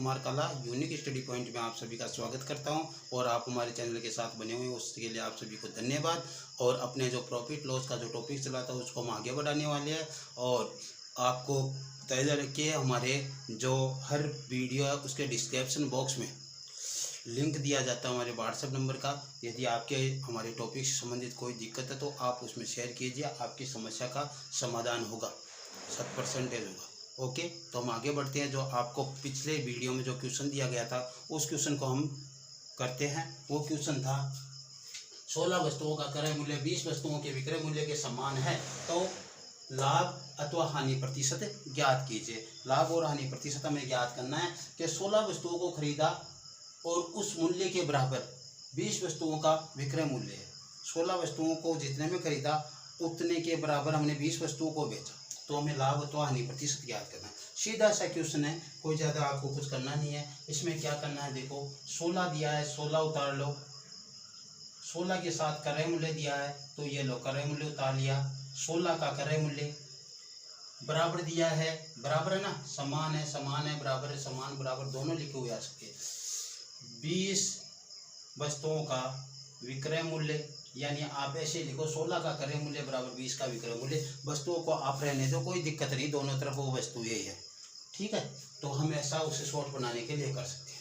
कुमार काला unique study point में आप सभी का स्वागत करता हूं और आप हमारे चैनल के साथ बने हुए हैं उसके लिए आप सभी को धन्यवाद। और अपने जो प्रॉफिट लॉस का जो टॉपिक चला था उसको हम आगे बढ़ाने वाले हैं और आपको बताया रखिए हमारे जो हर वीडियो है उसके डिस्क्रिप्शन बॉक्स में लिंक दिया जाता है हमारे व्हाट्सएप नंबर का। यदि आपके हमारे टॉपिक से संबंधित कोई दिक्कत है तो आप उसमें शेयर कीजिए, आपकी समस्या का समाधान होगा, 100% होगा। ओके, तो हम आगे बढ़ते हैं। जो आपको पिछले वीडियो में जो क्वेश्चन दिया गया था उस क्वेश्चन को हम करते हैं। वो क्वेश्चन था 16 वस्तुओं का क्रय मूल्य 20 वस्तुओं के विक्रय मूल्य के समान है तो लाभ अथवा हानि प्रतिशत ज्ञात कीजिए। लाभ और हानि प्रतिशत हमें ज्ञात करना है कि 16 वस्तुओं को खरीदा और उस मूल्य के बराबर 20 वस्तुओं का विक्रय मूल्य है। 16 वस्तुओं को जितने में खरीदा उतने के बराबर हमने 20 वस्तुओं को बेचा, तो हमें लाभ अथवा हानि प्रतिशत ज्ञात करना है। सीधा सा क्वेश्चन है, कोई ज़्यादा आपको कुछ करना नहीं है। इसमें क्या करना है, देखो 16 दिया है, 16 उतार लो। 16 के साथ क्रय मूल्य दिया है तो ये लो क्रय मूल्य उतार लिया। 16 का क्रय मूल्य बराबर दिया है, बराबर है ना, समान है, समान है, बराबर है, समान बराबर दोनों लिखे हुए आ सकते हैं। 20 वस्तुओं का विक्रय मूल्य, यानी आप ऐसे लिखो 16 का क्रय मूल्य बराबर 20 का विक्रय मूल्य। वस्तुओं को आप रहने दो, कोई दिक्कत नहीं, दोनों तरफ वो वस्तु यही है, ठीक है। तो हम ऐसा उसे शॉर्ट बनाने के लिए कर सकते हैं।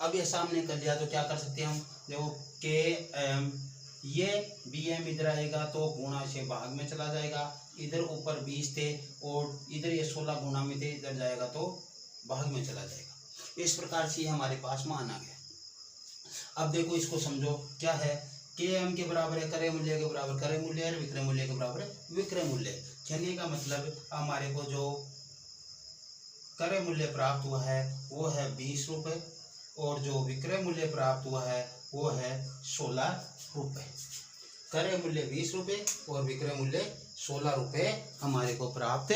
अब ऐसा हमने कर लिया तो क्या कर सकते हैं हम, देखो के एम, ये बी एम इधर आएगा तो गुणा से भाग में चला जाएगा। इधर ऊपर 20 थे और इधर ये 16 गुणा में थे, इधर जाएगा तो भाग में चला जाएगा। इस प्रकार से हमारे पास मान आ गया। अब देखो इसको समझो, क्या है, के एम के बराबर है क्रय मूल्य के बराबर क्रय मूल्य है, विक्रय मूल्य के बराबर है विक्रय मूल्य। कहने का मतलब हमारे को जो क्रय मूल्य प्राप्त हुआ है वो है 20 रुपये और जो विक्रय मूल्य प्राप्त हुआ है वो है 16 रुपये। क्रय मूल्य 20 रुपये और विक्रय मूल्य 16 रुपये हमारे को प्राप्त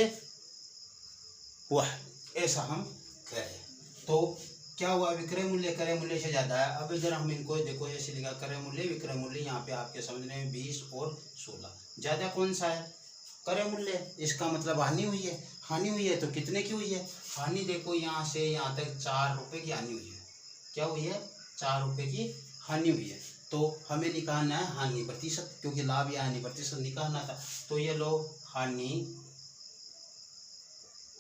हुआ है, ऐसा हम कहें। तो क्या हुआ, विक्रय मूल्य क्रय मूल्य से ज़्यादा है। अब इधर हम इनको देखो ऐसे लिखा, क्रय मूल्य विक्रय मूल्य, यहाँ पे आपके समझने में 20 और 16 ज़्यादा कौन सा है, क्रय मूल्य। इसका मतलब हानि हुई है, हानि हुई है तो कितने की हुई है, हानि देखो यहाँ से यहाँ तक 4 रुपये की हानि हुई है। क्या हुई है, 4 रुपये की हानि हुई है। तो हमें निकालना है हानि प्रतिशत, क्योंकि लाभ या हानि प्रतिशत निकालना था। तो ये लो हानि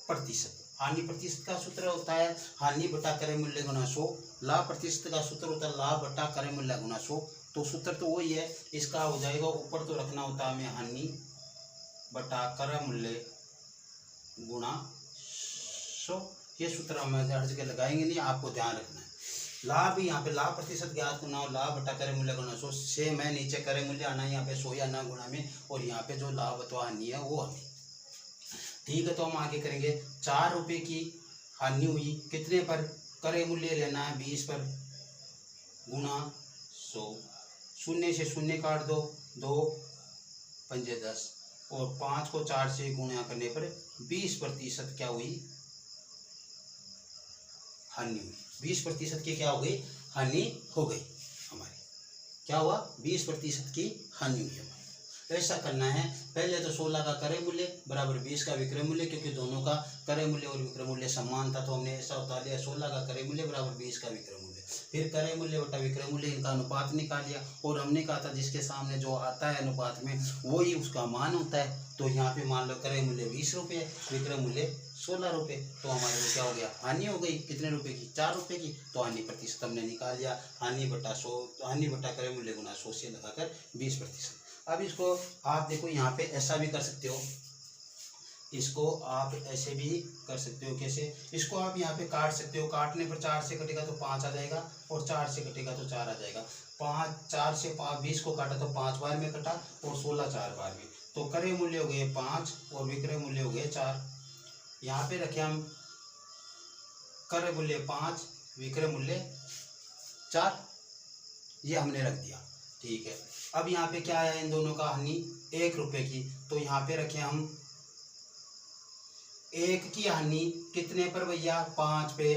प्रतिशत। हानि प्रतिशत का सूत्र होता है हानि बटा क्रय मूल्य गुना 100। लाभ प्रतिशत का सूत्र होता है लाभ बटा क्रय मूल्य गुना 100। तो सूत्र तो वही है, इसका हो जाएगा, ऊपर तो रखना होता है हमें हानि बटा क्रय मूल्य गुणा 100। ये सूत्र हम हर जगह लगाएंगे नहीं, आपको ध्यान रखना है। लाभ यहाँ पे लाभ प्रतिशत ज्ञात करना हो, लाभ बटा क्रय मूल्य गुना 100 से मैं नीचे क्रय मूल्य आना, यहाँ पे 100 आना गुणा में, और यहाँ पे जो लाभ अथवा हानि है वो हानि, ठीक है। तो हम आगे करेंगे, 4 रुपये की हानि हुई, कितने पर, क्रय मूल्य लेना है 20 पर, गुणा 100। शून्य से शून्य काट दो, 2 पंजे 10 और 5 को 4 से गुणा करने पर 20% क्या हुई, हानि हुई। 20% की क्या हो गई, हानि हो गई हमारी। क्या हुआ, 20% की हानि हुई हमारी। ऐसा करना है, पहले तो 16 का क्रय मूल्य बराबर 20 का विक्रय मूल्य, क्योंकि दोनों का क्रय मूल्य और विक्रय मूल्य समान था तो हमने ऐसा उतार लिया 16 का क्रय मूल्य बराबर 20 का विक्रय मूल्य। फिर क्रय मूल्य बटा विक्रय मूल्य, इनका अनुपात निकाल लिया और हमने कहा था जिसके सामने जो आता है अनुपात में वो ही उसका मान होता है। तो यहाँ पे मान लो क्रय मूल्य 20 रुपये, विक्रय मूल्य 16 रुपये, तो हमारे को क्या हो गया, हानि हो गई, कितने रुपए की, 4 रुपये की। तो हानि प्रतिशत हमने निकाल लिया, हानि बटा 100, हानि बटा क्रय मूल्य गुना 100 से लगाकर 20%। अब इसको आप देखो यहाँ पे ऐसा भी कर सकते हो, इसको आप ऐसे भी कर सकते हो, कैसे, इसको आप यहाँ पे काट सकते हो। काटने पर 4 से कटेगा तो 5 आ जाएगा और 4 से कटेगा तो 4 आ जाएगा। 4 से 20 को काटा तो 5 बार में कटा और 16 4 बार में, तो क्रय मूल्य हो गए 5 और विक्रय मूल्य हो गए 4। यहाँ पे रखे हम क्रय मूल्य 5 विक्रय मूल्य 4, ये हमने रख दिया, ठीक है। अब यहाँ पे क्या है, इन दोनों का हानि 1 रुपये की, तो यहाँ पे रखे हम 1 की हानि कितने पर भैया, 5 पे,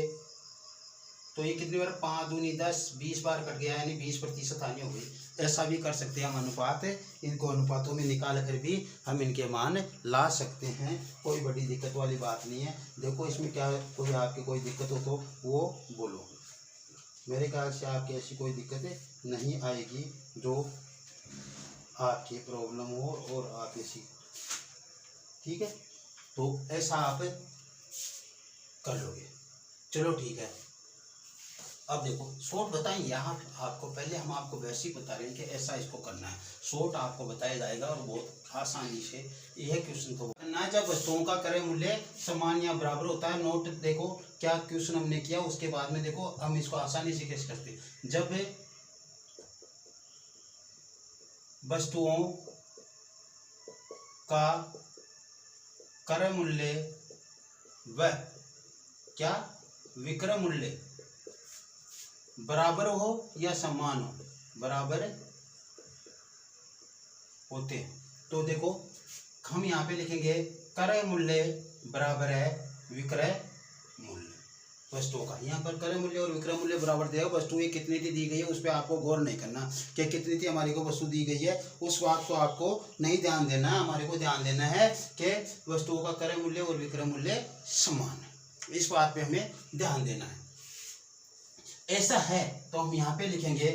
तो ये कितनी बार 5 दूनी 10, 20 बार कट गया, यानी 20% हानि हो गई। ऐसा भी कर सकते हैं हम अनुपात, इनको अनुपातों में निकाल कर भी हम इनके मान ला सकते हैं। कोई बड़ी दिक्कत वाली बात नहीं है। देखो इसमें क्या कोई आपकी कोई दिक्कत हो तो वो बोलो। मेरे ख्याल से आपकी ऐसी कोई दिक्कत नहीं आएगी जो आपकी प्रॉब्लम हो और आप इसी, ठीक है, तो ऐसा आप कर लोगे। चलो ठीक है। अब देखो शॉर्ट बताएंगे यहाँ आपको, पहले हम आपको वैसे ही बता रहे हैं कि ऐसा इसको करना है। शॉर्ट आपको बताया जाएगा और बहुत आसानी से यह क्वेश्चन को करना है। जब वस्तुओं का क्रय मूल्य समान या बराबर होता है, नोट देखो क्या क्वेश्चन हमने किया, उसके बाद में देखो हम इसको आसानी से कैसे करते हैं। जब वस्तुओं का क्रय मूल्य व क्या विक्रय मूल्य बराबर हो या समान हो, बराबर होते हैं, तो देखो हम यहाँ पे लिखेंगे क्रय मूल्य बराबर है विक्रय मूल्य वस्तुओं का। यहाँ पर क्रय मूल्य और विक्रय मूल्य बराबर देगा। वस्तु ये कितनी थी दी गई है उस पर आपको गौर नहीं करना कि कितनी थी हमारी को वस्तु दी गई है, उस बात को आपको नहीं ध्यान देना है। हमारे को ध्यान देना है कि वस्तुओं का क्रय मूल्य और विक्रय मूल्य समान है, इस बात पे हमें ध्यान देना है। ऐसा है तो हम यहाँ पे लिखेंगे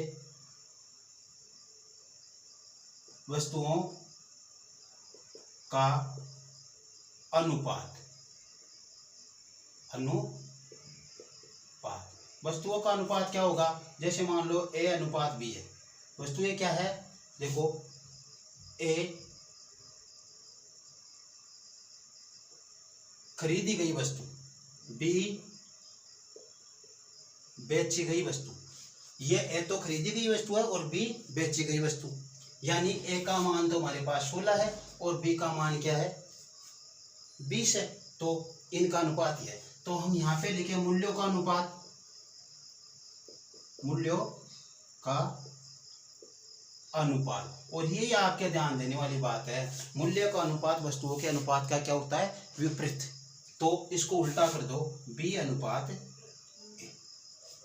वस्तुओं का अनुपात, वस्तुओं का अनुपात क्या होगा, जैसे मान लो A अनुपात B है। वस्तु ये क्या है, देखो A खरीदी गई वस्तु, B बेची गई वस्तु। ये A तो खरीदी गई वस्तु है और B बेची गई वस्तु, यानी A का मान तो हमारे पास 16 है और B का मान क्या है 20 है, तो इनका अनुपात ये है। तो हम यहाँ पे लिखे मूल्यों का अनुपात, मूल्यों का अनुपात। और ये आपके ध्यान देने वाली बात है, मूल्य का अनुपात वस्तुओं के अनुपात का क्या होता है, विपरीत। तो इसको उल्टा कर दो, B अनुपात A,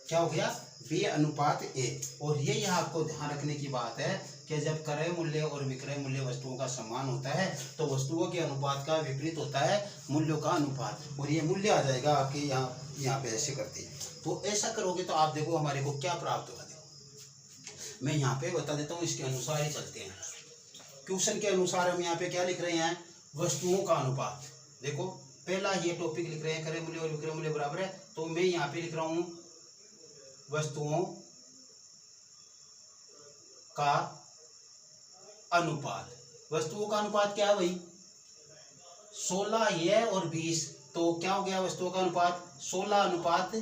क्या हो गया B अनुपात A। और ये आपको ध्यान रखने की बात है कि जब क्रय मूल्य और विक्रय मूल्य वस्तुओं का समान होता है तो वस्तुओं के अनुपात का विपरीत होता है मूल्यों का अनुपात, और ये मूल्य आ जाएगा आपके यहाँ पे ऐसे करते हैं। तो ऐसा करोगे तो आप देखो हमारे को क्या प्राप्त होगा। देखो मैं यहाँ पे बता देता हूँ, इसके अनुसार ही चलते हैं। क्वेश्चन के अनुसार हम यहाँ पे क्या लिख रहे हैं, वस्तुओं का अनुपात। देखो पहला ये टॉपिक लिख रहे हैं क्रय मूल्य और विक्रय मूल्य बराबर है, तो मैं यहाँ पे लिख रहा हूँ वस्तुओं का अनुपात। वस्तुओं का अनुपात क्या है भाई, 16 ये और 20, तो क्या हो गया वस्तुओं का अनुपात 16 अनुपात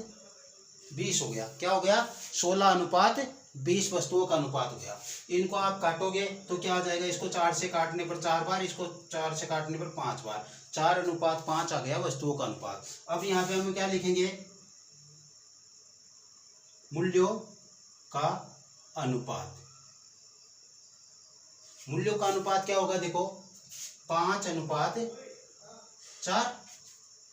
20 हो गया। क्या हो गया 16 अनुपात 20 वस्तुओं का अनुपात हो गया। इनको आप काटोगे तो क्या आ जाएगा, इसको 4 से काटने पर 4 बार, इसको 4 से काटने पर 5 बार, 4 अनुपात 5 आ गया वस्तुओं का अनुपात। अब यहाँ पे हम क्या लिखेंगे, मूल्यों का अनुपात। मूल्यों का अनुपात क्या होगा, देखो 5 अनुपात 4,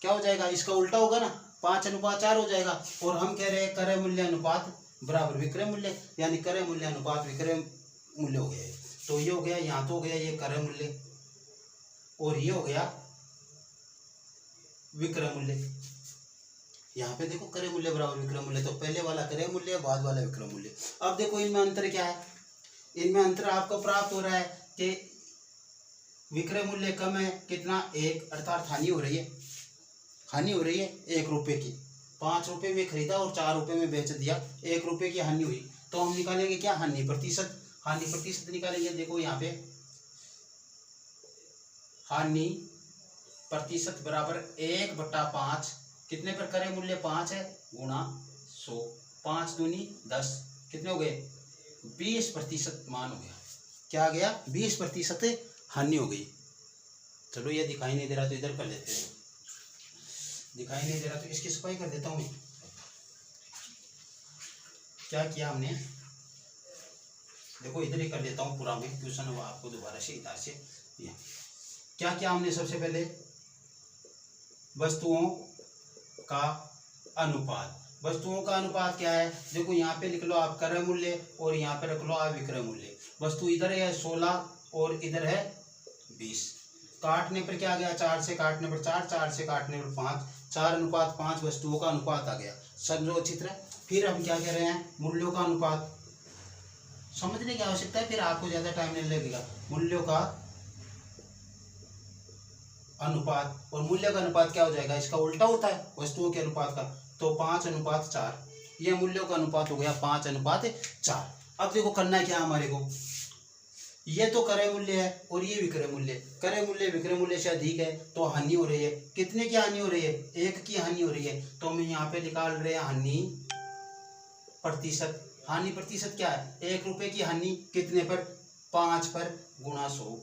क्या हो जाएगा, इसका उल्टा होगा ना, 5 अनुपात 4 हो जाएगा। और हम कह रहे हैं क्रय मूल्य अनुपात बराबर विक्रय मूल्य, यानी क्रय मूल्य अनुपात विक्रय मूल्य हो गया। तो ये हो गया, यहाँ तो हो गया ये क्रय मूल्य और ये हो गया विक्रय मूल्य। यहाँ पे देखो क्रय मूल्य बराबर विक्रय मूल्य, तो पहले वाला क्रय मूल्य बाद वाला विक्रय मूल्य। अब देखो इनमें अंतर क्या है, इनमें अंतर आपको प्राप्त हो रहा है कि विक्रय मूल्य कम है, कितना 1, अर्थात हानि हो रही है, हानि हो रही है 1 रुपए की। 5 रुपए में खरीदा और 4 रुपए में बेच दिया, 1 रुपए की हानि हुई। तो हम निकालेंगे क्या, हानि प्रतिशत, हानि प्रतिशत निकालेंगे। देखो यहाँ पे हानि प्रतिशत बराबर 1/5, कितने पर क्रय मूल्य 5 है, गुणा 100, 5 दूनी 10, कितने हो गए 20% मान हो गया। क्या आ गया 20% हानि हो गई। चलो ये दिखाई नहीं दे रहा तो इधर कर लेते हैं, दिखाई नहीं दे रहा तो इसकी सफाई कर देता हूँ। क्या किया हमने, देखो इधर ही कर लेता हूँ पूरा मैं क्वेश्चन, वो आपको दोबारा से इधर से क्या किया हमने, सबसे पहले वस्तुओं का अनुपात। वस्तुओं का अनुपात क्या है, देखो यहाँ पे लिख लो आप क्रय मूल्य और यहाँ पे रख लो आप विक्रय मूल्य। वस्तु इधर है 16 और इधर है 20। काटने पर क्या आ गया, 4 से काटने पर 4, 4 से काटने पर 5, 4:5 वस्तुओं का अनुपात आ गया। समझो अच्छी तरह। फिर हम क्या कह रहे हैं, मूल्यों का अनुपात समझने की आवश्यकता है, फिर आपको ज्यादा टाइम नहीं लगेगा। मूल्यों का अनुपात, और मूल्य का अनुपात क्या हो जाएगा, इसका उल्टा होता है वस्तुओं के अनुपात का, तो 5:4। ये मूल्यों का अनुपात हो गया 5:4। अब देखो करना है क्या हमारे को, ये तो क्रय मूल्य है और ये विक्रय मूल्य। क्रय मूल्य विक्रय मूल्य से अधिक है तो हानि हो रही है। कितने की हानि हो रही है, 1 की हानि हो रही है। तो हम यहाँ पे निकाल रहे हैं हानि प्रतिशत। हानि प्रतिशत क्या है, 1 रुपए की हानि कितने पर, 5 पर गुणा 100।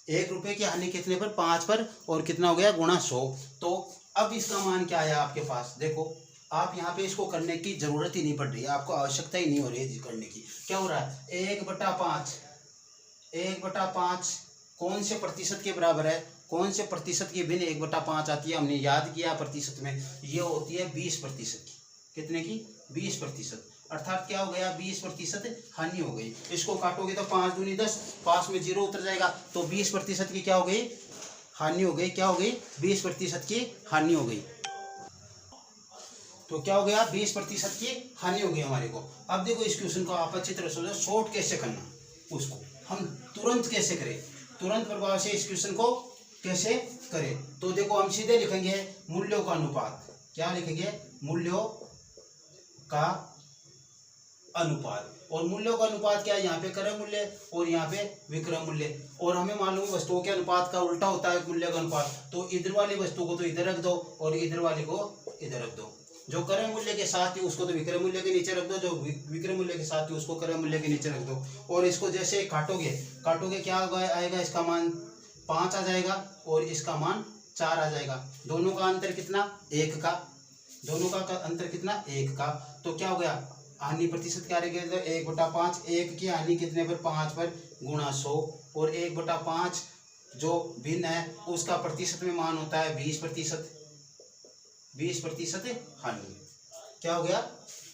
1 रुपए की हानि कितने पर, 5 पर, और कितना हो गया, गुणा 100। तो अब इसका मान क्या है आपके पास, देखो आप यहाँ पे इसको करने की जरूरत ही नहीं पड़ रही है, आपको आवश्यकता ही नहीं हो रही है करने की। क्या हो रहा है, 1/5। 1/5 कौन से प्रतिशत के बराबर है, कौन से प्रतिशत की भिन्न 1/5 आती है, हमने याद किया प्रतिशत में, ये होती है 20% की। कितने की, 20%। अर्थात क्या हो गया, 20% हानि हो गई। इसको काटोगे तो 5 दूनी 10, पास में 0 उतर जाएगा, तो 20% की क्या हो गई, हानि हो गई। क्या हो गई, 20% की हानि हो गई। तो क्या हो गया, 20% की हानि हो गई हमारे को। अब देखो इस क्वेश्चन को आप अच्छी तरह सोचो, शॉर्ट कैसे करना, उसको हम तुरंत कैसे करें, तुरंत प्रभाव से इस क्वेश्चन को कैसे करें। तो देखो हम सीधे लिखेंगे मूल्यों का अनुपात। क्या लिखेंगे, मूल्यों का अनुपात। और मूल्यों का अनुपात क्या है, यहाँ पे क्रय मूल्य और यहाँ पे विक्रय मूल्य। और हमें मालूम वस्तुओं के अनुपात का उल्टा होता है मूल्य का अनुपात। तो इधर वाली वस्तु को तो इधर रख दो और इधर वाले को इधर रख दो। जो क्रय मूल्य के साथ ही उसको तो विक्रय मूल्य के नीचे रख दो, जो विक्रय मूल्य के साथ ही उसको क्रय मूल्य के नीचे रख दो। और इसको जैसे काटोगे क्या आएगा, इसका मान 5 आ जाएगा और इसका मान 4 आ जाएगा। दोनों का अंतर कितना, 1 का। दोनों का अंतर कितना, 1 का। तो क्या हो गया, हानि प्रतिशत क्या रहेगा, तो 1/5। 1 की हानि कितने पर, 5 पर, गुणा 100। और 1/5 जो भिन्न है उसका प्रतिशत में मान होता है 20%। 20% हानि। क्या हो गया,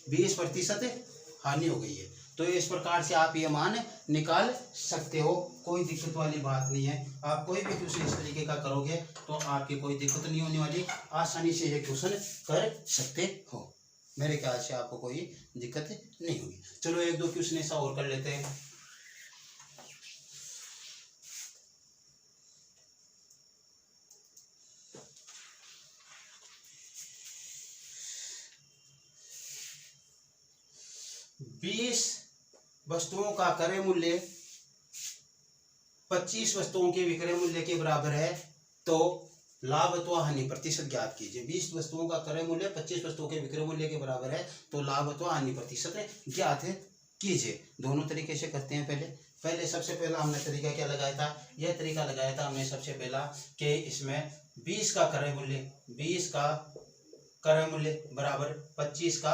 20% हानि हो गई है। तो इस प्रकार से आप ये मान निकाल सकते हो, कोई दिक्कत वाली बात नहीं है। आप कोई भी क्वेश्चन इस तरीके का करोगे तो आपकी कोई दिक्कत नहीं होने वाली, आसानी से ये क्वेश्चन कर सकते हो। मेरे ख्याल से आपको कोई दिक्कत नहीं होगी। चलो 1-2 क्वेश्चन ऐसा और कर लेते हैं। बीस वस्तुओं का क्रय मूल्य 25 वस्तुओं के विक्रय मूल्य के बराबर है, तो लाभ अथवा हानि प्रतिशत ज्ञात कीजिए। 20 वस्तुओं का क्रय मूल्य 25 वस्तुओं के विक्रय मूल्य के बराबर है, तो लाभ अथवा हानि प्रतिशत ज्ञात कीजिए। दोनों तरीके से करते हैं। पहले सबसे पहला हमने तरीका क्या लगाया था, यह तरीका लगाया था हमने सबसे पहला कि इसमें 20 का क्रय मूल्य बराबर 25 का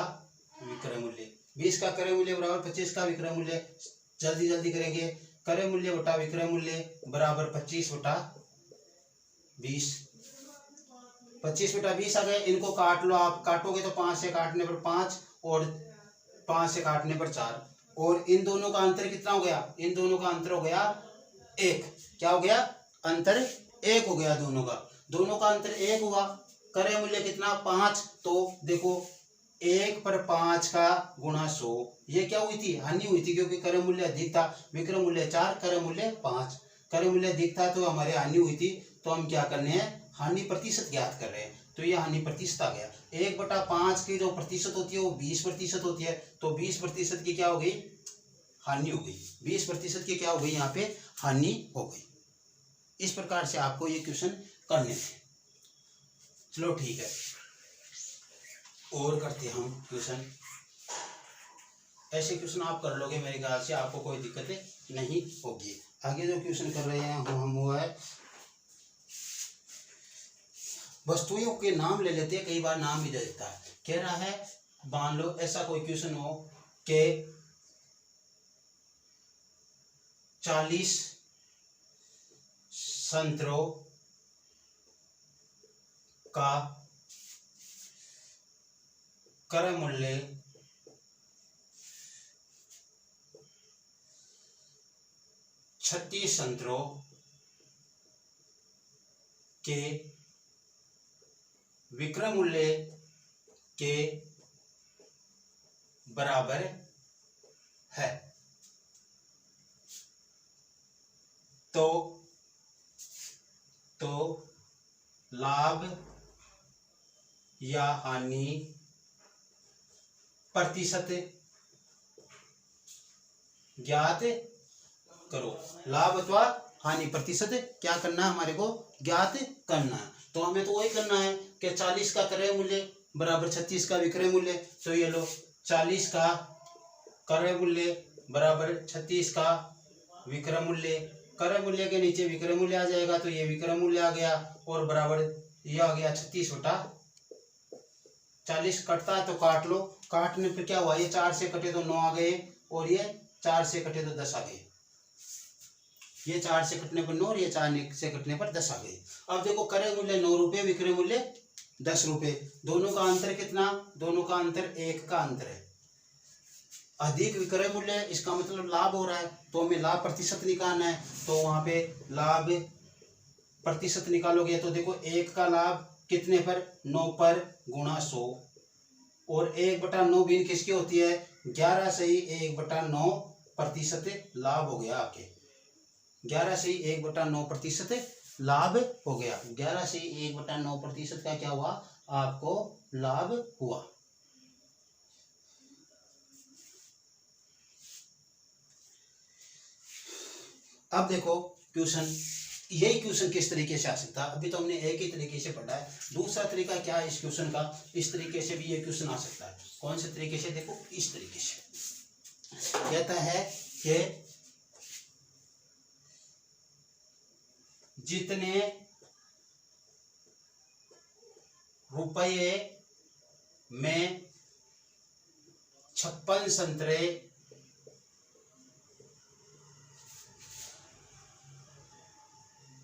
विक्रय मूल्य। 20 का क्रय मूल्य बराबर 25 का विक्रय मूल्य। जल्दी जल्दी करेंगे, क्रय मूल्य बटा विक्रय मूल्य बराबर 25/20। 25/20 आ गए। इनको काट लो, आप काटोगे तो 5 से काटने पर 5 और 5 से काटने पर 4। और इन दोनों का अंतर कितना हो गया, इन दोनों का अंतर हो गया 1। क्या हो गया, अंतर 1 हो गया दोनों का अंतर 1 हुआ। क्रय मूल्य कितना, 5। तो देखो 1 पर 5 का गुणा 100, ये क्या हुई थी, हानि हुई थी, क्योंकि क्रय मूल्य अधिक था। विक्रय मूल्य 4, क्रय मूल्य 5। क्रय मूल्य अधिक था तो हमारे हानि हुई थी। तो हम क्या करने हैं, हानि प्रतिशत ज्ञात कर रहे हैं। तो ये हानि प्रतिशत आ गया। 1/5 की जो प्रतिशत होती है वो 20% होती है। तो 20% की क्या हो गई, हानि हो गई। 20% की क्या हो गई, यहाँ पे हानि हो गई। इस प्रकार से आपको ये क्वेश्चन करने थे। चलो ठीक है, और करते हम क्वेश्चन। ऐसे क्वेश्चन आप कर लोगे, मेरे ख्याल से आपको कोई दिक्कत नहीं होगी। आगे जो क्वेश्चन कर रहे हैं हम वो है, वस्तुओं के नाम ले लेते हैं, कई बार नाम भी दे देता है। कह रहा है, मान लो ऐसा कोई क्वेश्चन हो कि 40 संतरों का क्रय मूल्य छत्तीस संतरों के विक्रय मूल्य के बराबर है। तो लाभ या हानि प्रतिशत ज्ञात करो। लाभ अथवा हानि प्रतिशत क्या करना है, हमारे को ज्ञात करना है। तो हमें तो वही करना है कि 40 का क्रय मूल्य बराबर 36 का विक्रय मूल्य। तो ये लो 40 का क्रय मूल्य बराबर 36 का विक्रय मूल्य। क्रय मूल्य के नीचे विक्रय मूल्य आ जाएगा, तो ये विक्रय मूल्य आ गया और बराबर ये आ गया 36 बटा 40। कटता है तो काट लो, काटने पर क्या हुआ, ये 4 से कटे तो 9 आ गए और ये 4 से कटे तो 10 आ गए। ये 4 से कटने पर 9 और ये 4 से कटने पर 10 आ गए। अब देखो क्रय मूल्य 9 रुपये, विक्रय मूल्य 10 रुपये, दोनों का अंतर कितना, दोनों का अंतर 1 का अंतर है। अधिक विक्रय मूल्य इसका मतलब लाभ हो रहा है, तो हमें लाभ प्रतिशत निकालना है। तो वहां पे लाभ प्रतिशत निकालोगे तो देखो 1 का लाभ कितने पर, 9 पर गुणा 100 और 1/9 भिन्न किसकी होती है, 11 से ही 1/9 प्रतिशत लाभ हो गया आपके। 11 से ही 1/9 प्रतिशत लाभ हो गया। 11 से 1/9 प्रतिशत का क्या हुआ, आपको लाभ हुआ। अब देखो क्वेश्चन, यही क्वेश्चन किस तरीके से आ सकता है। अभी तो हमने एक ही तरीके से पढ़ा है, दूसरा तरीका क्या है इस क्वेश्चन का, इस तरीके से भी ये क्वेश्चन आ सकता है। कौन से तरीके से, देखो इस तरीके से कहता है कि जितने रुपये में 56 संतरे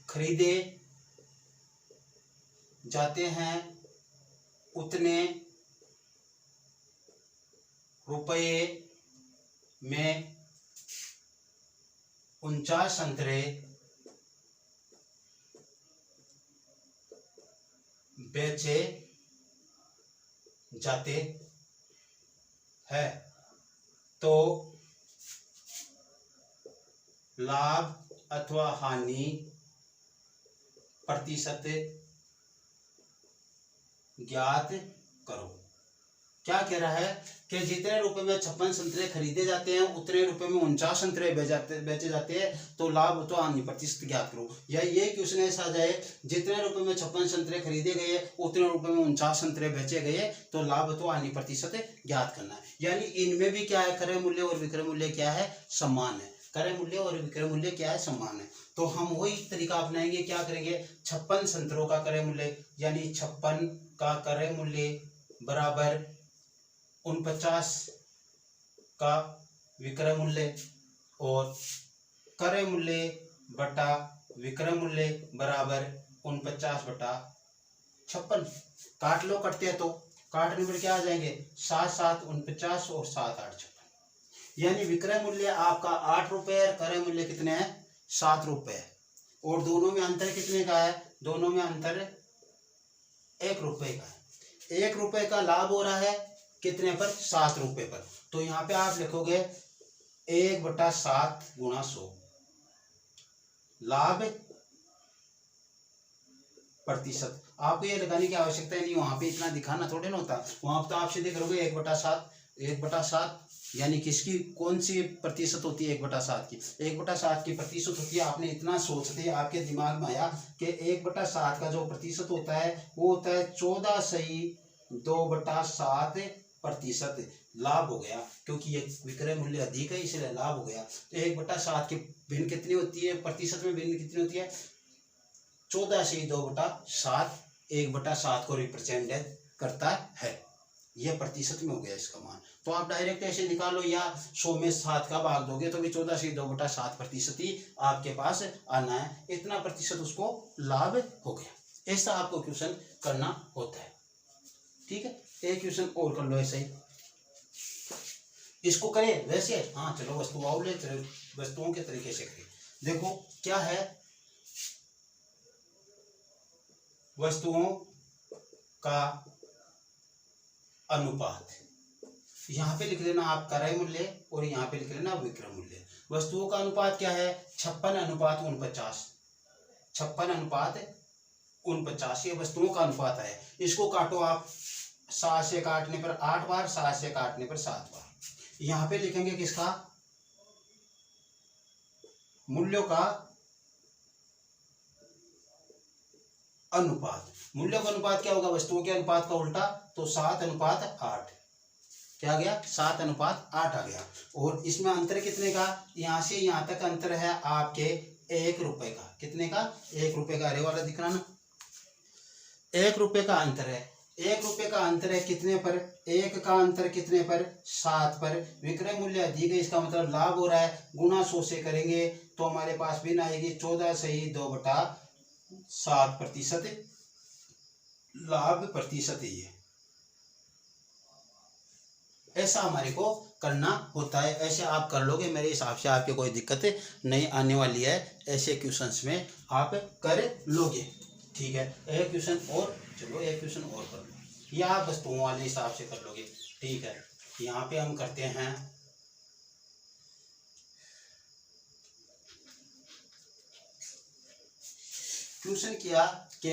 खरीदे जाते हैं, उतने रुपये में 49 संतरे बेचे जाते हैं। तो लाभ अथवा हानि प्रतिशत ज्ञात करो। क्या कह रहा है कि जितने रुपए में 56 संतरे खरीदे जाते हैं, उतने रुपए में 49 संतरे बेचे जाते हैं, तो लाभ तो हानि प्रतिशत ज्ञात करो। या ये क्वेश्चन ऐसा आ जाए, जितने रुपए में 56 संतरे खरीदे गए, उतने रुपए में 49 संतरे बेचे गए, तो लाभ तो हानि प्रतिशत ज्ञात करना है। यानी इनमें भी क्या है, क्रय मूल्य और विक्रय मूल्य क्या है, समान है। क्रय मूल्य और विक्रय मूल्य क्या है, समान है। तो हम वही तरीका अपनाएंगे, क्या करेंगे, 56 संतरों का क्रय मूल्य यानी 56 का क्रय मूल्य बराबर 49 का विक्रय मूल्य और क्रय मूल्य बटा विक्रय मूल्य बराबर 49/56। काट लो, कटते हैं तो काटने पर क्या आ जाएंगे, 7 7 49 और 7 8 56। यानी विक्रय मूल्य आपका 8 रुपये, क्रय मूल्य कितने हैं, 7 रुपये, और दोनों में अंतर कितने का है, दोनों में अंतर 1 रुपये का है। 1 रुपये का लाभ हो रहा है कितने पर, 7 रुपये पर। तो यहाँ पे आप लिखोगे 1/7 गुणा 100, लाभ प्रतिशत। आपको ये लगाने की आवश्यकता नहीं, वहां पे इतना दिखाना थोड़े ना होता, वहां पे तो आप सीधे करोगे 1/7 यानी किसकी कौन सी प्रतिशत होती है, 1/7 की, 1/7 की प्रतिशत होती है। आपने इतना सोचते आपके दिमाग में आया कि 1/7 का जो प्रतिशत होता है वो होता है 14.2/7 लाभ हो गया, क्योंकि ये विक्रय मूल्य अधिक है इसलिए लाभ हो गया। तो 1/7 की भिन्न कितनी होती है, प्रतिशत में भिन्न कितनी होती है, 14/2/7 1/7 को रिप्रेजेंट करता है। यह प्रतिशत में हो गया इसका मान। तो आप डायरेक्ट ऐसे निकालो या 100 में 7 का भाग दोगे तो भी 14/2/7 प्रतिशत ही आपके पास आना है, इतना प्रतिशत उसको लाभ हो गया। ऐसा आपको क्वेश्चन करना होता है, ठीक है। एक क्वेश्चन और कर लो ऐसे ही, इसको करें वैसे। हाँ चलो वस्तुओं के तरीके से करें। देखो क्या है, वस्तुओं का अनुपात, यहाँ पे लिख लेना आप क्रय मूल्य और यहाँ पे लिख लेना विक्रय मूल्य। वस्तुओं का अनुपात क्या है, 56:49, 56:49 ये वस्तुओं का अनुपात है। इसको काटो आप, 7 से काटने पर 8 बार, 7 से काटने पर 7 बार। यहाँ पे लिखेंगे किसका, मूल्यों का अनुपात। मूल्यों का अनुपात क्या होगा, वस्तुओं के अनुपात का उल्टा, तो 7:8 क्या आ गया, 7:8 आ गया। और इसमें अंतर कितने का, यहां से यहां तक अंतर है आपके 1 रुपए का। कितने का, 1 रुपए का। अरे वाला दिख रहा ना, 1 रुपए का अंतर है। 1 रुपए का अंतर है कितने पर, 1 का अंतर कितने पर, 7 पर। विक्रय मूल्य दी गई, इसका मतलब लाभ हो रहा है, गुणा 100 से करेंगे तो हमारे पास भिन्न आएगी 14 सही 2/7%। लाभ प्रतिशत है ये, ऐसा हमारे को करना होता है। ऐसे आप कर लोगे, मेरे हिसाब से आपके कोई दिक्कत नहीं आने वाली है। ऐसे क्वेश्चंस में आप कर लोगे, ठीक है। एक क्वेश्चन और, चलो एक क्वेश्चन और कर लो, या आप वस्तुओं वाले हिसाब से कर लोगे, ठीक है। यहाँ पे हम करते हैं, क्वेश्चन किया कि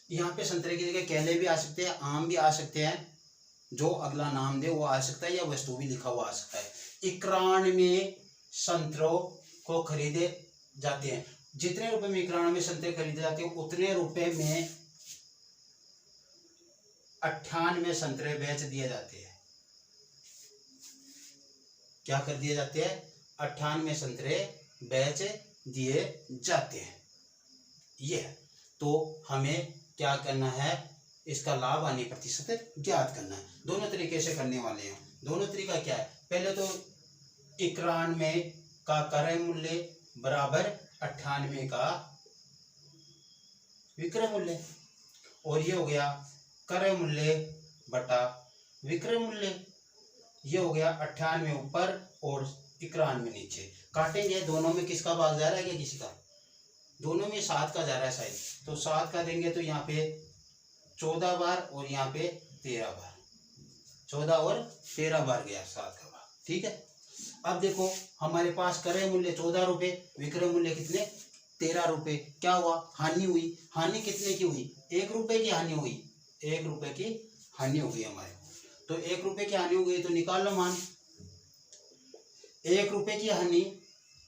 यहाँ पे संतरे की जगह केले भी आ सकते हैं, आम भी आ सकते हैं, जो अगला नाम दे वो आ सकता है, या वस्तु भी लिखा हुआ आ सकता है। 91 संतरों को खरीदे जाते हैं। जितने रुपए में 91 संतरे खरीदे जाते हैं, उतने रुपए में 98 संतरे बेच दिए जाते हैं। क्या कर दिए जाते हैं, 98 संतरे बेच दिए जाते हैं। ये तो हमें क्या करना है, इसका लाभ हानि प्रतिशत ज्ञात करना है। दोनों तरीके से करने वाले हैं। दोनों तरीका क्या है, पहले तो 91 का क्रय मूल्य बराबर 98 का विक्रय मूल्य, और ये हो गया क्रय मूल्य बटा विक्रय मूल्य। ये हो गया 98 ऊपर और 91 नीचे। काटेंगे, दोनों में किसका भाग जा रहा है, क्या किसी का, दोनों में 7 का जा रहा है शायद, तो 7 का देंगे तो यहाँ पे 14 बार और यहाँ पे 13 बार, 14 और 13 बार गया 7 का भाग, ठीक है। अब देखो हमारे पास क्रय मूल्य 14 रुपए, विक्रय मूल्य कितने, 13 रुपए। क्या हुआ, हानि हुई। हानि कितने की हुई, 1 रुपए की हानि हुई, 1 रुपए की हानि हो गई हमारे। तो 1 रुपए की हानि हो गई तो निकाल लो मान। 1 रुपए की हानि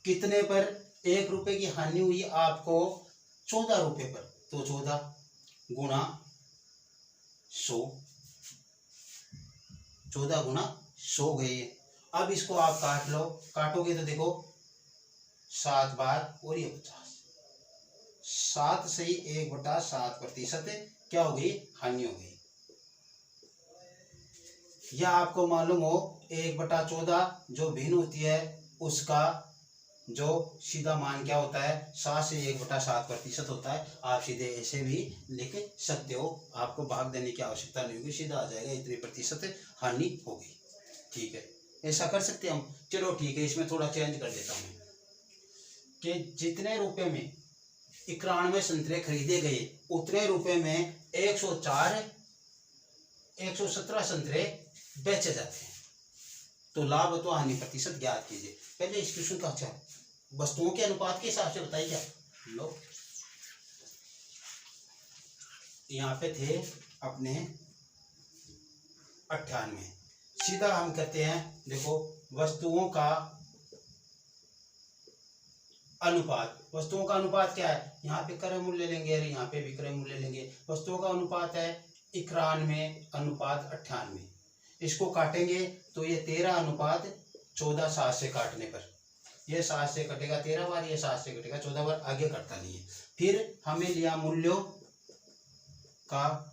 कितने पर, 1 रुपए की हानि हुई आपको 14 रुपए पर, तो 14 गुणा 100, 14 गुणा 100 गई। अब इसको आप काट लो, काटोगे तो देखो 7 बार और ये 50, 7 सही 1/7% क्या हो गई, हानि हो गई। या आपको मालूम हो 1/14 जो भिन्न होती है उसका जो सीधा मान क्या होता है, 7 से 1/7% होता है। आप सीधे ऐसे भी लिख सकते हो, आपको भाग देने की आवश्यकता नहीं होगी, सीधा आ जाएगा इतने प्रतिशत हानि होगी, ठीक है। ऐसा कर सकते हैं हम। चलो ठीक है, इसमें थोड़ा चेंज कर देता हूँ कि जितने रुपए में 91 संतरे खरीदे गए, उतने रुपए में 117 संतरे बेचे जाते हैं। तो लाभ तो हानि प्रतिशत ज्ञात कीजिए। पहले इस क्वेश्चन का अच्छा वस्तुओं के अनुपात के हिसाब से बताइए क्या। लो यहाँ पे थे अपने 98, सीधा हम करते हैं, देखो वस्तुओं का अनुपात। वस्तुओं का अनुपात क्या है, यहाँ पे क्रय मूल्य लेंगे और यहाँ पे विक्रय मूल्य लेंगे। वस्तुओं का अनुपात है 91:98। इसको काटेंगे तो ये 13:14, 7 से काटने पर ये 7 से कटेगा 13 बार, ये 7 से कटेगा 14 बार, आगे कटता नहीं है। फिर हमें लिया मूल्यों का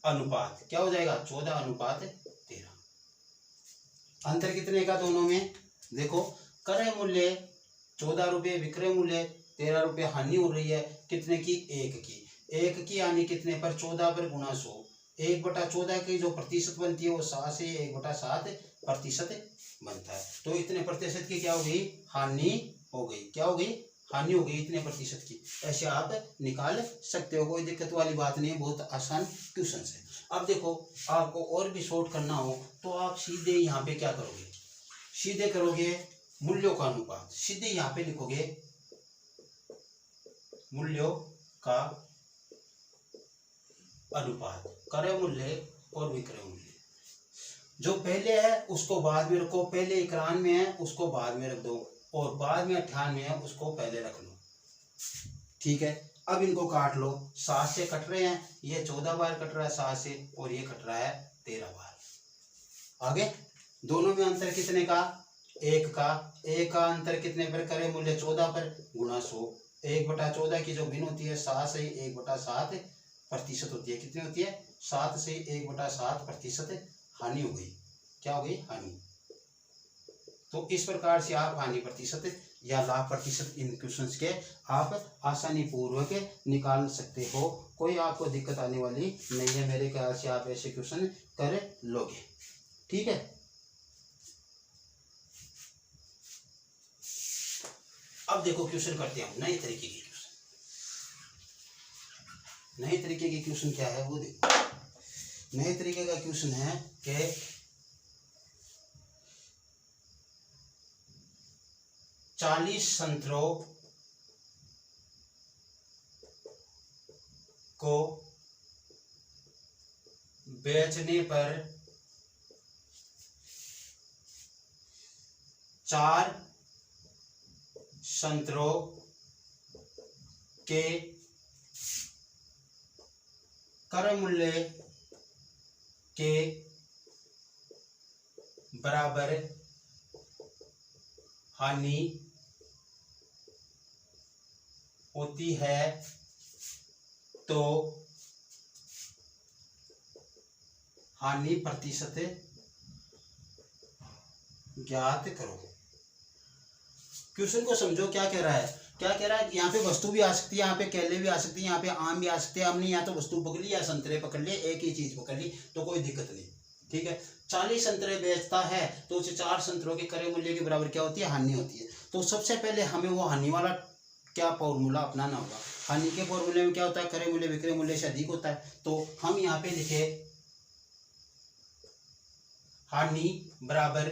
अनुपात, क्या हो जाएगा 14:13। अंतर कितने का दोनों में, देखो क्रय मूल्य 14 रुपये, विक्रय मूल्य 13 रुपये, हानि हो रही है कितने की, 1 की। 1 की यानी कितने पर 14 पर गुणा 100, 1/14 की जो प्रतिशत बनती है वो 7 से 1/7% बनता है। तो इतने प्रतिशत की क्या हो गई, हानि हो गई। क्या हो गई, हानि हो गई इतने प्रतिशत की। ऐसे आप निकाल सकते हो, कोई दिक्कत वाली बात नहीं है, बहुत आसान क्वेश्चन है। अब देखो आपको और भी शॉर्ट करना हो तो आप सीधे यहाँ पे क्या करोगे, सीधे करोगे मूल्यों का अनुपात, सीधे यहाँ पे लिखोगे मूल्यों का अनुपात, क्रय मूल्य और विक्रय मूल्य। जो पहले है उसको बाद में रखो, पहले 91 में है उसको बाद में रख दो, और बाद में 98 में है उसको पहले रख लो। ठीक है, अब इनको काट लो, 7 से कट रहे हैं, ये 14 बार कट रहा है 7 से, और ये कट रहा है 13 बार। आगे दोनों में अंतर कितने का, 1 का। 1 का अंतर कितने पर, क्रय मूल्य 14 पर गुणा 100, 1/14 की जो भिन्न होती है 7 से 1/7% होती है। कितनी होती है, 7 से 1/7% हानि हो गई। क्या हो गई, हानि। तो इस प्रकार से आप हानि प्रतिशत या लाभ प्रतिशत इन क्वेश्चंस के आप आसानी पूर्वक निकाल सकते हो, कोई आपको दिक्कत आने वाली नहीं है। मेरे ख्याल से आप ऐसे क्वेश्चन कर लोगे। ठीक है, अब देखो क्वेश्चन करते हैं नए तरीके के क्वेश्चन। नए तरीके के क्वेश्चन क्या है वो देखो। नए तरीके का क्वेश्चन है कि 40 संतरों को बेचने पर 4 संतरों के क्रय मूल्य के बराबर हानि होती है तो हानि प्रतिशत ज्ञात करो। क्वेश्चन को समझो, क्या कह रहा है, क्या कह रहा है, यहाँ पे वस्तु भी आ सकती है, यहाँ पे केले भी आ सकती है, यहाँ पे आम भी आ सकते हैं। हमने या तो वस्तु पकड़ ली या संतरे पकड़ लिए, एक ही चीज पकड़ ली तो कोई दिक्कत नहीं। ठीक है, 40 संतरे बेचता है तो उसे 4 संतरों के क्रय मूल्य के बराबर क्या होती है, हानि होती है। तो सबसे पहले हमें वो हानि वाला क्या फॉर्मूला अपनाना होगा। हानि के फॉर्मूले में क्या होता है, क्रय मूल्य विक्रय मूल्य से अधिक होता है। तो हम यहाँ पे लिखे हानि बराबर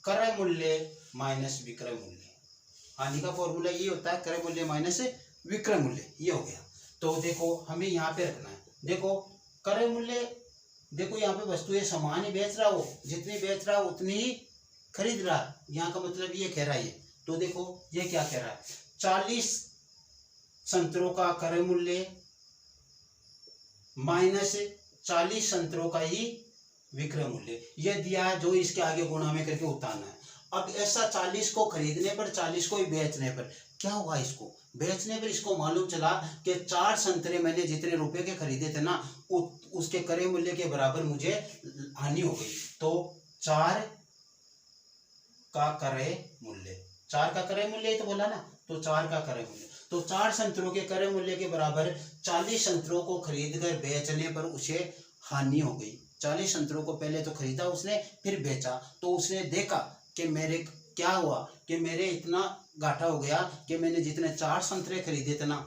क्रय मूल्य माइनस विक्रय मूल्य। हानि का फॉर्मूला ये होता है क्रय मूल्य माइनस विक्रय मूल्य, ये हो गया। तो देखो हमें यहाँ पे रखना है, देखो क्रय मूल्य, देखो यहाँ पे वस्तुएं समान ही बेच रहा हो, जितनी बेच रहा हो उतनी ही खरीद रहा, यहाँ का मतलब ये कह रहा है। तो देखो ये क्या कह रहा है, 40 संतरों का क्रय मूल्य माइनस 40 संतरों का ही विक्रय मूल्य, ये दिया है, जो इसके आगे गुणा में करके उतारना है। अब ऐसा 40 को खरीदने पर 40 को ही बेचने पर क्या हुआ, इसको बेचने पर इसको मालूम चला कि 4 संतरे मैंने जितने रुपए के खरीदे थे ना, उसके क्रय मूल्य के बराबर मुझे हानि हो गई। तो 4 का क्रय मूल्य, 4 का क्रय मूल्य तो बोला ना, तो 4 का क्रय मूल्य, तो 4 संतरों के क्रय मूल्य के बराबर 40 संतरों को खरीद कर बेचने पर उसे हानि हो गई। 40 संतरों को पहले तो खरीदा उसने, फिर बेचा, तो उसने देखा कि मेरे क्या हुआ कि मेरे इतना घाटा हो गया कि मैंने जितने 4 संतरे खरीदे थे ना,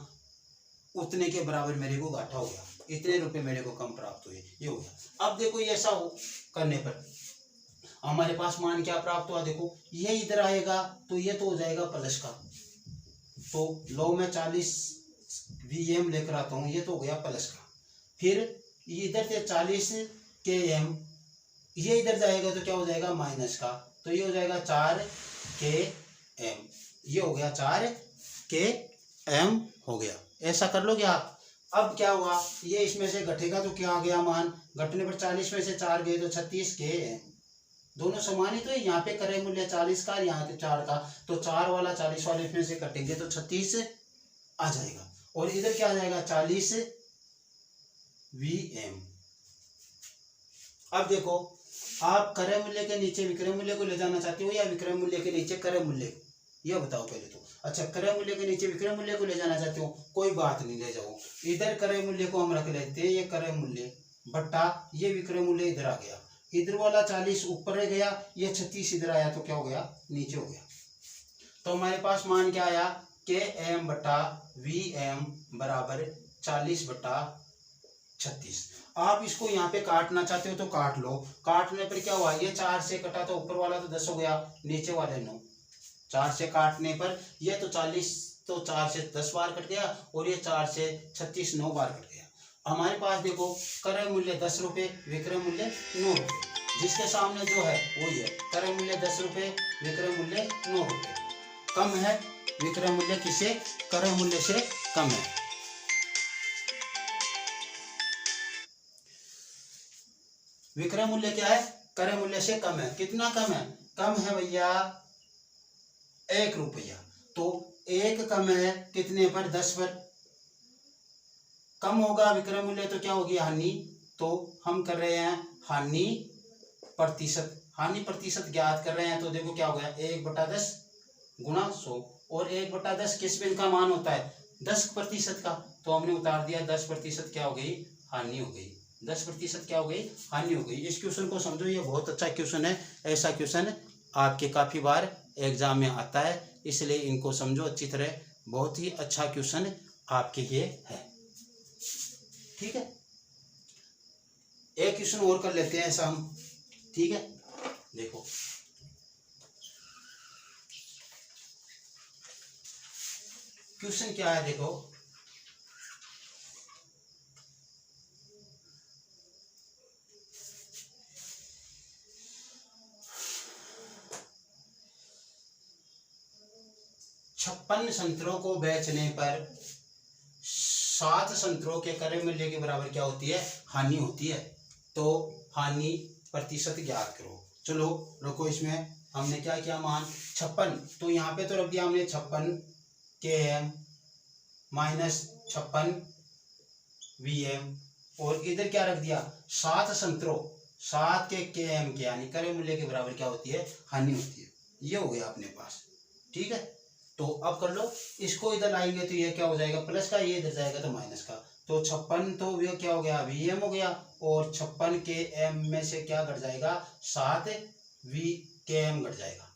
उतने के बराबर मेरे को घाटा हो गया, इतने रुपए मेरे को कम प्राप्त हुए, ये हो गया। अब देखो ये ऐसा हो करने पर हमारे पास मान क्या प्राप्त हुआ, देखो ये इधर आएगा तो ये तो हो जाएगा प्लस का, तो लो मैं 40 VM लेकर आता हूँ, ये तो हो गया प्लस का। फिर इधर से 40 km, ये इधर जाएगा तो क्या हो जाएगा माइनस का, तो ये हो जाएगा 4 km, ये हो गया 4 km हो गया। ऐसा कर लोगे आप। अब क्या हुआ, ये इसमें से घटेगा तो क्या आ गया मान, घटने पर 40 में से 4 गए तो 36 km, दोनों समान ही तो है। यहाँ पे क्रय मूल्य 40 का, यहाँ पे 4 का, तो 4 वाला 40 वाले इसमें से कटेंगे तो 36 आ जाएगा, और इधर क्या आ जाएगा 40 VM। अब देखो आप क्रय मूल्य के नीचे विक्रय मूल्य को ले जाना चाहते हो या विक्रय मूल्य के नीचे क्रय मूल्य, ये बताओ पहले तो। अच्छा, क्रय मूल्य के नीचे विक्रय मूल्य को ले जाना चाहते हो, कोई बात नहीं, ले जाओ। इधर क्रय मूल्य को हम रख लेते हैं, ये क्रय मूल्य बट्टा ये विक्रय मूल्य इधर आ गया। इधर वाला 40 ऊपर रह गया, ये 36 इधर आया, तो क्या हो गया, नीचे हो गया। तो हमारे पास मान क्या आया, के एम बटा वी एम बराबर 40 बटा 36। आप इसको यहाँ पे काटना चाहते हो तो काट लो। काटने पर क्या हुआ, ये 4 से कटा तो ऊपर वाला तो 10 हो गया, नीचे वाले 9। 4 से काटने पर ये तो 40, तो 4 से 10 बार कट गया, और ये 4 से 36 9 बार कट गया। हमारे पास देखो क्रय मूल्य 10 रुपये, विक्रय मूल्य 9 रुपये। जिसके सामने जो है वही है, क्रय मूल्य 10 रुपये, विक्रय मूल्य 9 रुपये। कम है विक्रय मूल्य किसे, क्रय मूल्य से कम है। विक्रय मूल्य क्या है, क्रय मूल्य से कम है। कितना कम है, कम है भैया 1 रुपया। तो 1 कम है कितने पर, 10 पर। कम होगा विक्रय मूल्य तो क्या होगी, हानि। तो हम कर रहे हैं हानि प्रतिशत। हानि प्रतिशत ज्ञात कर रहे हैं, तो देखो क्या हो गया, 1/10 गुणा 100, और 1/10 किस बिन का मान होता है, 10% का। तो हमने उतार दिया 10% क्या हो गई, हानि हो गई। 10% क्या हो गई, हानि हो गई। इस क्वेश्चन को समझो, ये बहुत अच्छा क्वेश्चन है। ऐसा क्वेश्चन आपके काफी बार एग्जाम में आता है, इसलिए इनको समझो अच्छी तरह। बहुत ही अच्छा क्वेश्चन आपके ये है, ठीक है। एक क्वेश्चन और कर लेते हैं ऐसा हम, ठीक है। देखो क्वेश्चन क्या है, देखो 56 संतरों को बेचने पर 7 संतरों के क्रय मूल्य के बराबर क्या होती है, हानि होती है। तो हानि प्रतिशत ज्ञात करो। चलो रुको, इसमें हमने क्या किया, मान 56, तो यहाँ पे तो रख दिया हमने 56 के एम माइनस 56 वी एम, और इधर क्या रख दिया, 7 संतरों, 7 के एम के यानी क्रय मूल्य के बराबर क्या होती है, हानि होती है। ये हो गया अपने पास, ठीक है। तो अब कर लो, इसको इधर लाएंगे तो ये क्या हो जाएगा, प्लस का, ये इधर जाएगा तो माइनस का। तो 56 तो ये क्या हो गया, वी एम हो गया, और 56 के एम में से क्या घट जाएगा, 7 वी के एम घट जाएगा,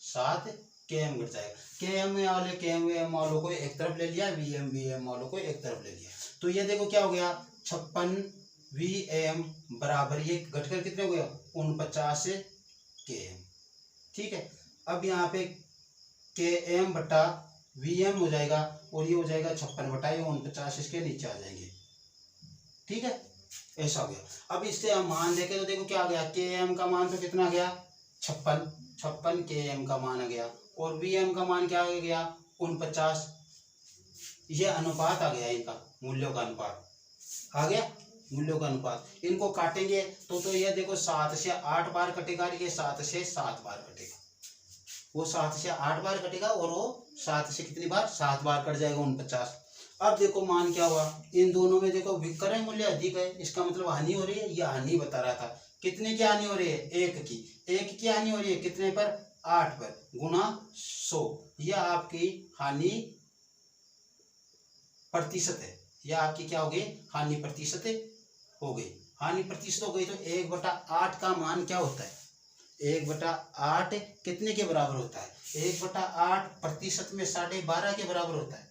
7 के एम घट जाएगा। के एम वाले के एम वालों को एक तरफ ले लिया, वी एम वालों को एक तरफ ले लिया। तो ये देखो क्या हो गया, 56 वी एम बराबर ये घटकर कितने हो गया, 49 के एम, ठीक है। अब यहाँ पे के एम बटा वी एम हो जाएगा, और ये हो जाएगा 56 बटा ये 49, इसके नीचे आ जाएंगे, ठीक है। ऐसा हो गया। अब इससे हम मान देखें तो देखो क्या आ गया, के एम का मान तो कितना आ गया, 56 के एम का मान आ गया, और वी एम का मान क्या आ गया, 49। ये अनुपात आ गया, इनका मूल्यों का अनुपात आ गया, मूल्यों का अनुपात। इनको काटेंगे तो ये देखो 7 से 8 बार कटेगा, ये 7 से 7 बार कटेगा, वो 7 से 8 बार कटेगा, और वो 7 से कितनी बार, 7 बार कट जाएगा, 49। अब देखो मान क्या हुआ, इन दोनों में देखो विक्रय मूल्य अधिक है, इसका मतलब हानि हो रही है। ये हानि बता रहा था, कितने की हानि हो रही है, 1 की हानि हो रही है, कितने पर, 8 पर, गुणा 100। यह आपकी हानि प्रतिशत है, यह आपकी क्या हो गई, हानि प्रतिशत हो गई। हानि प्रतिशत हो गई, तो 1/8 का मान क्या होता है, 1/8 कितने के बराबर होता है, 1/8 प्रतिशत में 12.5 के बराबर होता है।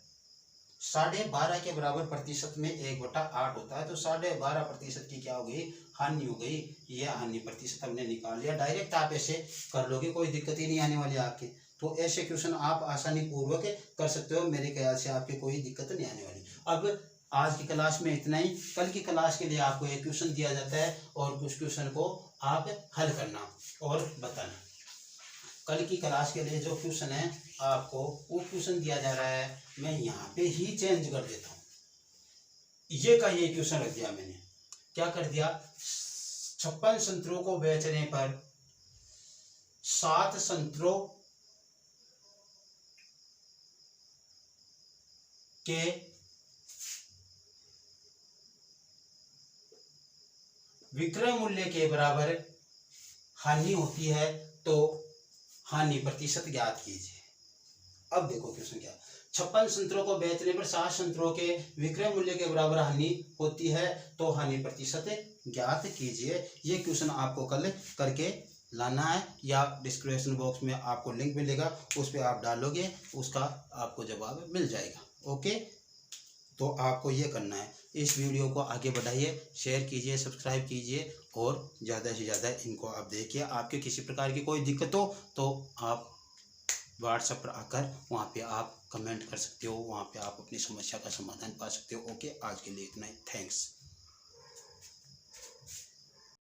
12.5 के बराबर प्रतिशत में 1/8 होता है, तो 12.5% की क्या हो गई, हानि हो गई। यह हानि प्रतिशत हमने निकाल लिया। डायरेक्ट आप ऐसे कर लोगे, कोई दिक्कत ही नहीं आने वाली आपके। तो ऐसे क्वेश्चन आप आसानी पूर्वक कर सकते हो, मेरे ख्याल से आपके कोई दिक्कत नहीं आने वाली। अब आज की क्लास में इतना ही। कल की क्लास के लिए आपको एक क्वेश्चन दिया जाता है, और उस क्वेश्चन को आप हल करना और बताना। कल की क्लास के लिए जो क्वेश्चन है आपको, वो क्वेश्चन दिया जा रहा है, मैं यहाँ पे ही चेंज कर देता हूँ। ये का ये क्वेश्चन रख दिया मैंने, क्या कर दिया, 56 संतरों को बेचने पर 7 संतरों के विक्रय मूल्य के बराबर हानि होती है, तो हानि प्रतिशत ज्ञात कीजिए। अब देखो क्वेश्चन क्या, 56 संतरों को बेचने पर 60 संतरों के विक्रय मूल्य के बराबर हानि होती है, तो हानि प्रतिशत ज्ञात कीजिए। ये क्वेश्चन आपको कल करके लाना है, या डिस्क्रिप्शन बॉक्स में आपको लिंक मिलेगा, उस पर आप डालोगे, उसका आपको जवाब मिल जाएगा। ओके, तो आपको ये करना है, इस वीडियो को आगे बढ़ाइए, शेयर कीजिए, सब्सक्राइब कीजिए, और ज़्यादा से ज़्यादा इनको आप देखिए। आपके किसी प्रकार की कोई दिक्कत हो तो आप व्हाट्सएप पर आकर वहाँ पे आप कमेंट कर सकते हो, वहाँ पे आप अपनी समस्या का समाधान पा सकते हो। ओके, आज के लिए इतना ही, थैंक्स।